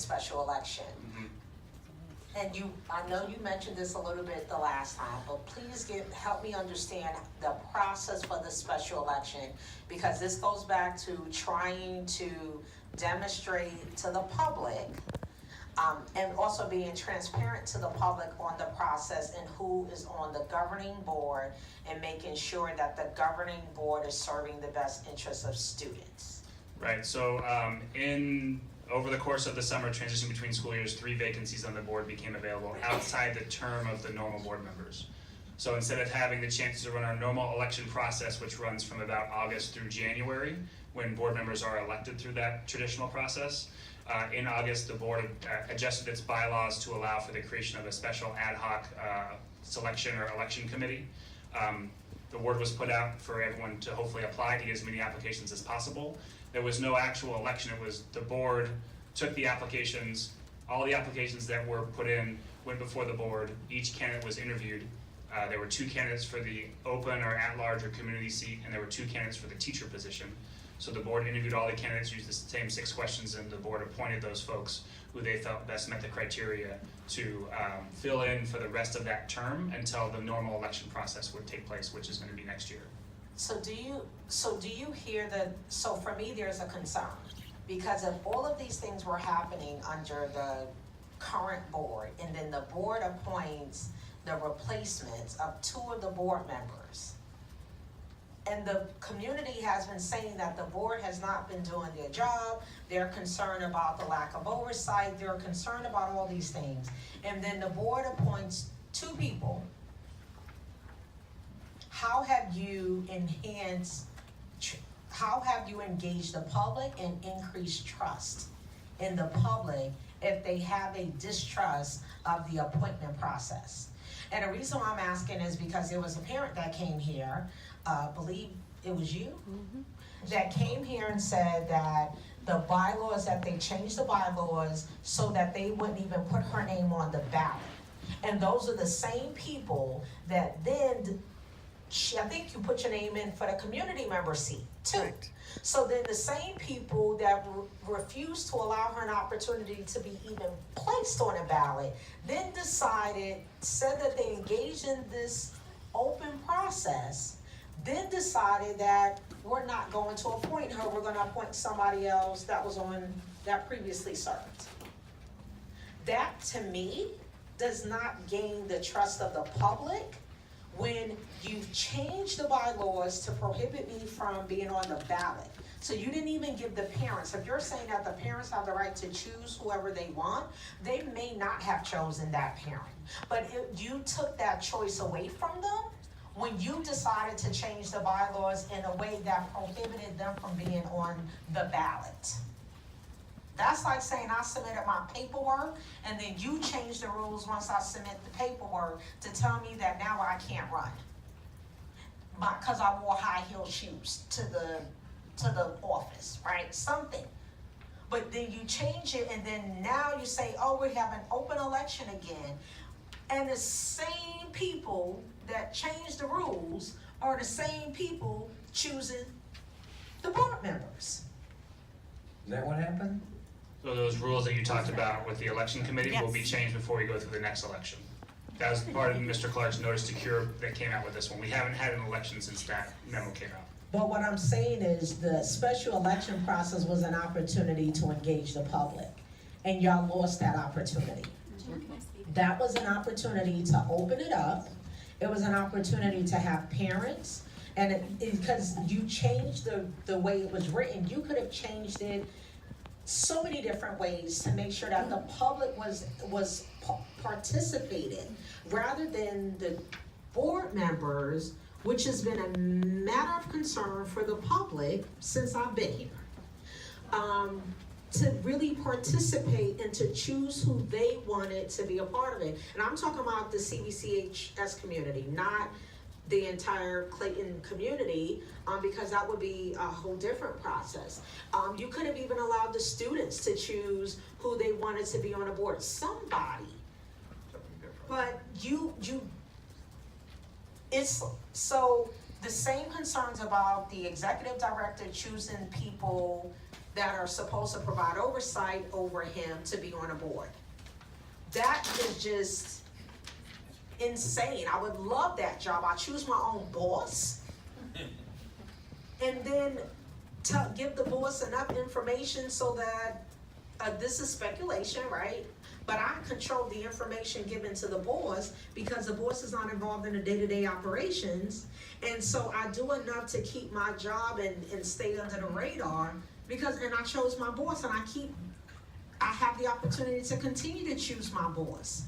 special election. And I know you mentioned this a little bit the last time, but please help me understand the process for the special election, because this goes back to trying to demonstrate to the public, and also being transparent to the public on the process and who is on the governing board, and making sure that the governing board is serving the best interests of students. Right, so over the course of the summer transition between school years, 3 vacancies on the board became available outside the term of the normal board members. So instead of having the chance to run our normal election process, which runs from about August through January, when board members are elected through that traditional process, in August, the board adjusted its bylaws to allow for the creation of a special ad hoc selection or election committee. The word was put out for everyone to hopefully apply to get as many applications as possible. There was no actual election. It was the board took the applications, all the applications that were put in went before the board. Each candidate was interviewed. There were 2 candidates for the open or at-large or community seat, and there were 2 candidates for the teacher position. So the board interviewed all the candidates, used the same 6 questions, and the board appointed those folks who they felt best met the criteria to fill in for the rest of that term until the normal election process would take place, which is going to be next year. So do you hear that? So for me, there's a concern, because if all of these things were happening under the current board, and then the board appoints the replacements of 2 of the board members, and the community has been saying that the board has not been doing their job, they're concerned about the lack of oversight, they're concerned about all these things, and then the board appoints 2 people. How have you engaged the public and increased trust in the public if they have a distrust of the appointment process? And the reason why I'm asking is because there was a parent that came here, believe it was you, that came here and said that the bylaws, that they changed the bylaws so that they wouldn't even put her name on the ballot. And those are the same people that then, I think you put your name in for the community member seat too. Right. So then the same people that refused to allow her an opportunity to be even placed on a ballot, then said that they engaged in this open process, then decided that we're not going to appoint her, we're going to appoint somebody else that previously served. That, to me, does not gain the trust of the public when you've changed the bylaws to prohibit me from being on the ballot. So you didn't even give the parents, if you're saying that the parents have the right to choose whoever they want, they may not have chosen that parent. But if you took that choice away from them when you decided to change the bylaws in a way that prohibited them from being on the ballot. That's like saying I submitted my paperwork and then you change the rules once I submit the paperwork to tell me that now I can't run because I wore high heel shoes to the office, right? Something. But then you change it, and then now you say, oh, we have an open election again. And the same people that change the rules are the same people choosing the board members. Is that what happened? So those rules that you talked about with the election committee will be changed before we go through the next election. That was part of Mr. Clark's notice to cure that came out with this one. We haven't had an election since that memo came out. But what I'm saying is the special election process was an opportunity to engage the public, and y'all lost that opportunity. That was an opportunity to open it up. It was an opportunity to have parents, and because you changed the way it was written, you could have changed it so many different ways to make sure that the public was participating rather than the board members, which has been a matter of concern for the public since I've been here, to really participate and to choose who they wanted to be a part of it. And I'm talking about the CVCHS community, not the entire Clayton community, because that would be a whole different process. You could have even allowed the students to choose who they wanted to be on a board, somebody. But it's so the same concerns about the executive director choosing people that are supposed to provide oversight over him to be on a board. That is just insane. I would love that job. I choose my own boss. And then give the boss enough information so that, this is speculation, right? But I control the information given to the boss because the boss is not involved in the day-to-day operations. And so I do enough to keep my job and stay under the radar and I chose my boss and I have the opportunity to continue to choose my boss.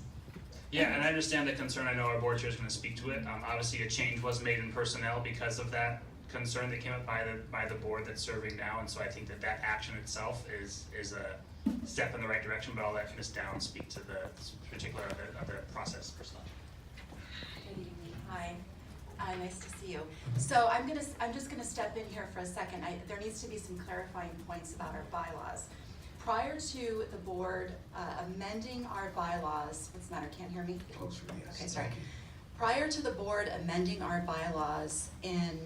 Yeah, and I understand the concern. I know our board chair is going to speak to it. Obviously, a change was made in personnel because of that concern that came up by the board that's serving now, and so I think that action itself is a step in the right direction. But I'll let Ms. Downs speak to the particular of the process personnel. Good evening. Hi. Nice to see you. So I'm just gonna step in here for a second. There needs to be some clarifying points about our bylaws. Prior to the board amending our bylaws, what's the matter, can't hear me? Closer, yes. Okay, sorry. Prior to the board amending our bylaws in,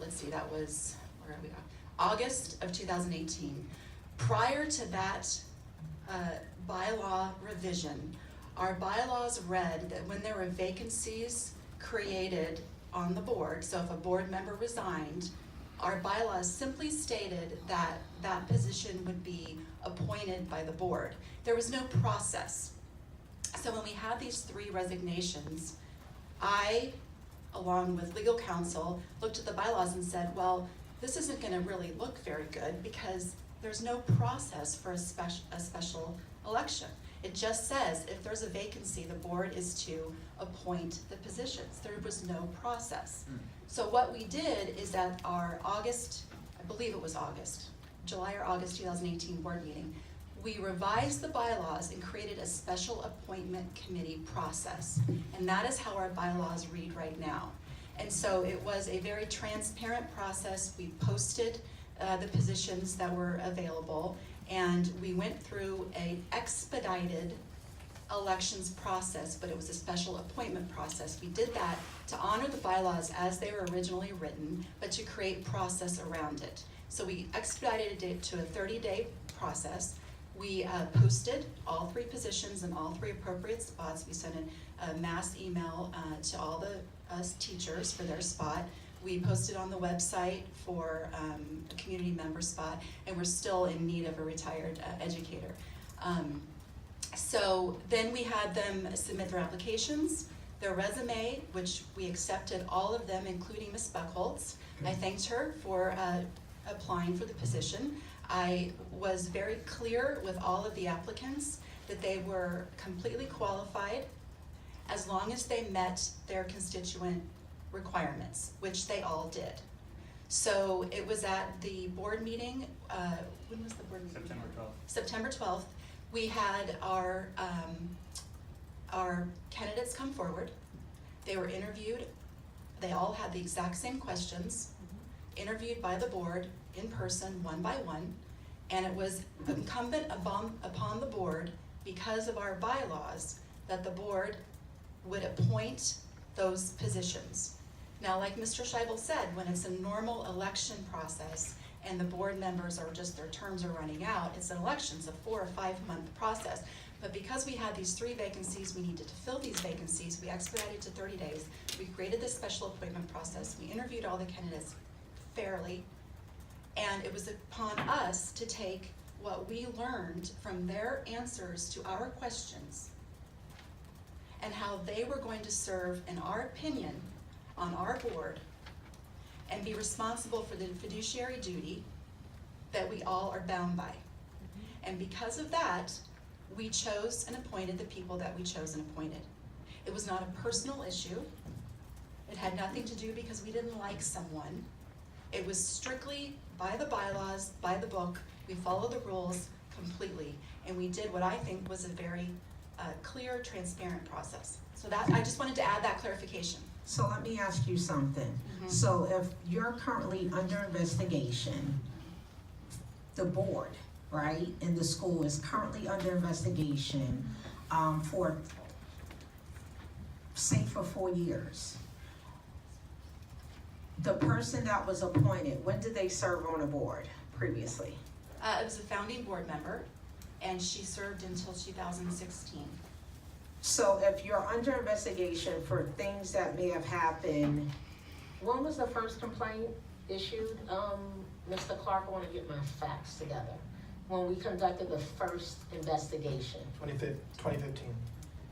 let's see, that was, where are we at? August of 2018. Prior to that bylaw revision, our bylaws read that when there were vacancies created on the board, so if a board member resigned, our bylaws simply stated that that position would be appointed by the board. There was no process. So when we had these 3 resignations, I, along with legal counsel, looked at the bylaws and said, well, this isn't gonna really look very good because there's no process for a special election. It just says if there's a vacancy, the board is to appoint the positions. There was no process. So what we did is at our August, I believe it was August, July or August 2018 board meeting, we revised the bylaws and created a special appointment committee process. And that is how our bylaws read right now. And so it was a very transparent process. We posted the positions that were available, and we went through an expedited elections process, but it was a special appointment process. We did that to honor the bylaws as they were originally written, but to create process around it. So we expedited it to a 30-day process. We posted all 3 positions in all 3 appropriate spots. We sent a mass email to all the teachers for their spot. We posted on the website for a community member spot, and we're still in need of a retired educator. So then we had them submit their applications, their resume, which we accepted all of them, including Ms. Buckholz. I thanked her for applying for the position. I was very clear with all of the applicants that they were completely qualified as long as they met their constituent requirements, which they all did. So it was at the board meeting, when was the board meeting? September 12th. September 12th. We had our candidates come forward. They were interviewed. They all had the exact same questions, interviewed by the board in person, one by one, and it was incumbent upon the board, because of our bylaws, that the board would appoint those positions. Now, like Mr. Scheibel said, when it's a normal election process and the board members are just, their terms are running out, it's an election, it's a 4 or 5 month process. But because we had these 3 vacancies, we needed to fill these vacancies, we expedited to 30 days. We created this special appointment process. We interviewed all the candidates fairly, and it was upon us to take what we learned from their answers to our questions and how they were going to serve, in our opinion, on our board and be responsible for the fiduciary duty that we all are bound by. And because of that, we chose and appointed the people that we chose and appointed. It was not a personal issue. It had nothing to do because we didn't like someone. It was strictly by the bylaws, by the book. We followed the rules completely, and we did what I think was a very clear, transparent process. So that, I just wanted to add that clarification. So let me ask you something. So if you're currently under investigation, the board, right, in the school is currently under investigation for, say, for 4 years. the person that was appointed, when did they serve on a board previously? It was a founding board member, and she served until 2016. So if you're under investigation for things that may have happened, when was the first complaint issued? Mr. Clark, I wanna get my facts together. When we conducted the first investigation. 2015.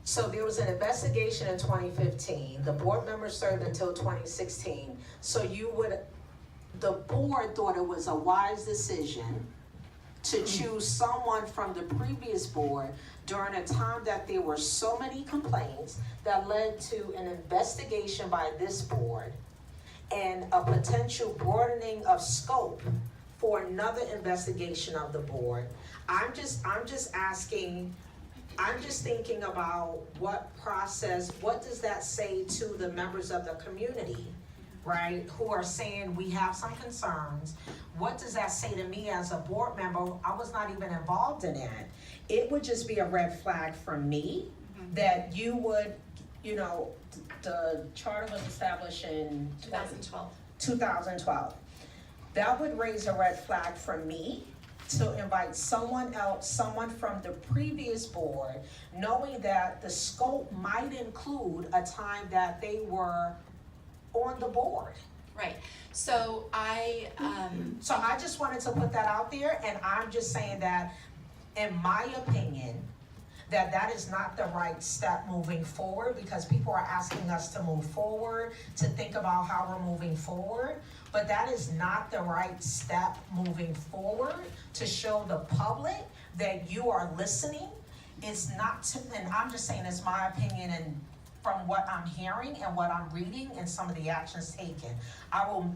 So there was an investigation in 2015, the board member served until 2016. So the board thought it was a wise decision to choose someone from the previous board during a time that there were so many complaints that led to an investigation by this board and a potential broadening of scope for another investigation of the board. I'm just thinking about what process, what does that say to the members of the community, right? Who are saying we have some concerns. What does that say to me as a board member? I was not even involved in it. It would just be a red flag for me that you would, the charter was established in 2012. That would raise a red flag for me to invite someone else, someone from the previous board, knowing that the scope might include a time that they were on the board. Right, so So I just wanted to put that out there, and I'm just saying that, in my opinion, that is not the right step moving forward, because people are asking us to move forward, to think about how we're moving forward, but that is not the right step moving forward to show the public that you are listening. It's not to, and I'm just saying it's my opinion, and from what I'm hearing and what I'm reading and some of the actions taken. I will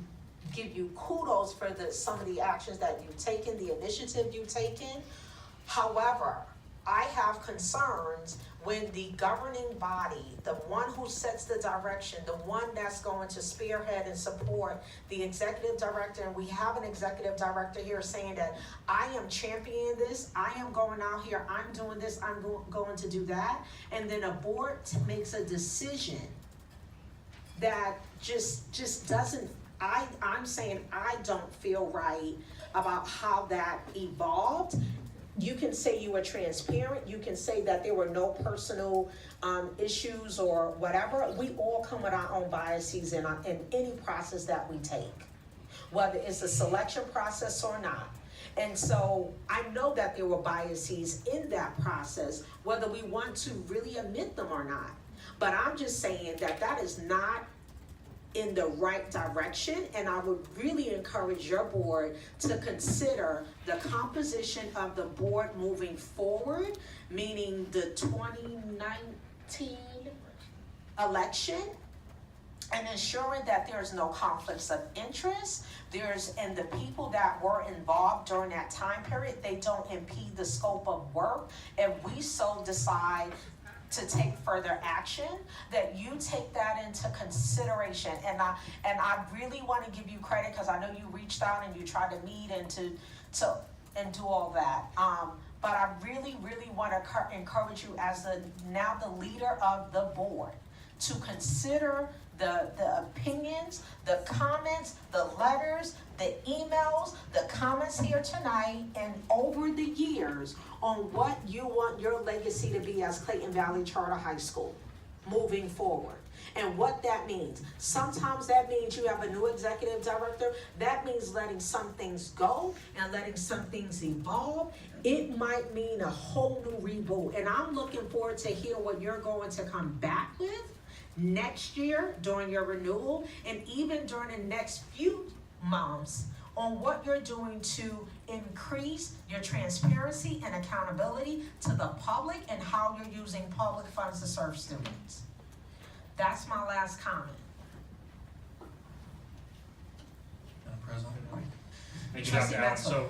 give you kudos for some of the actions that you've taken, the initiative you've taken. However, I have concerns when the governing body, the one who sets the direction, the one that's going to spearhead and support the executive director, and we have an executive director here saying that I am championing this, I am going out here, I'm doing this, I'm going to do that, and then a board makes a decision that just doesn't, I'm saying I don't feel right about how that evolved. You can say you were transparent, you can say that there were no personal issues or whatever. We all come with our own biases in any process that we take, whether it's a selection process or not. And so I know that there were biases in that process, whether we want to really admit them or not. But I'm just saying that is not in the right direction, and I would really encourage your board to consider the composition of the board moving forward, meaning the 2019 election, and ensuring that there's no conflicts of interest, and the people that were involved during that time period, they don't impede the scope of work, and we so decide to take further action, that you take that into consideration. And I really want to give you credit, because I know you reached out and you tried to meet and to do all that. But I really want to encourage you as now the leader of the board to consider the opinions, the comments, the letters, the emails, the comments here tonight and over the years on what you want your legacy to be as Clayton Valley Charter High School moving forward. And what that means. Sometimes that means you have a new executive director. That means letting some things go and letting some things evolve. It might mean a whole new reboot. And I'm looking forward to hear what you're going to come back with next year during your renewal, and even during the next few months, on what you're doing to increase your transparency and accountability to the public and how you're using public funds to serve students. That's my last comment. Madam President? Thank you, Dr. Allen. So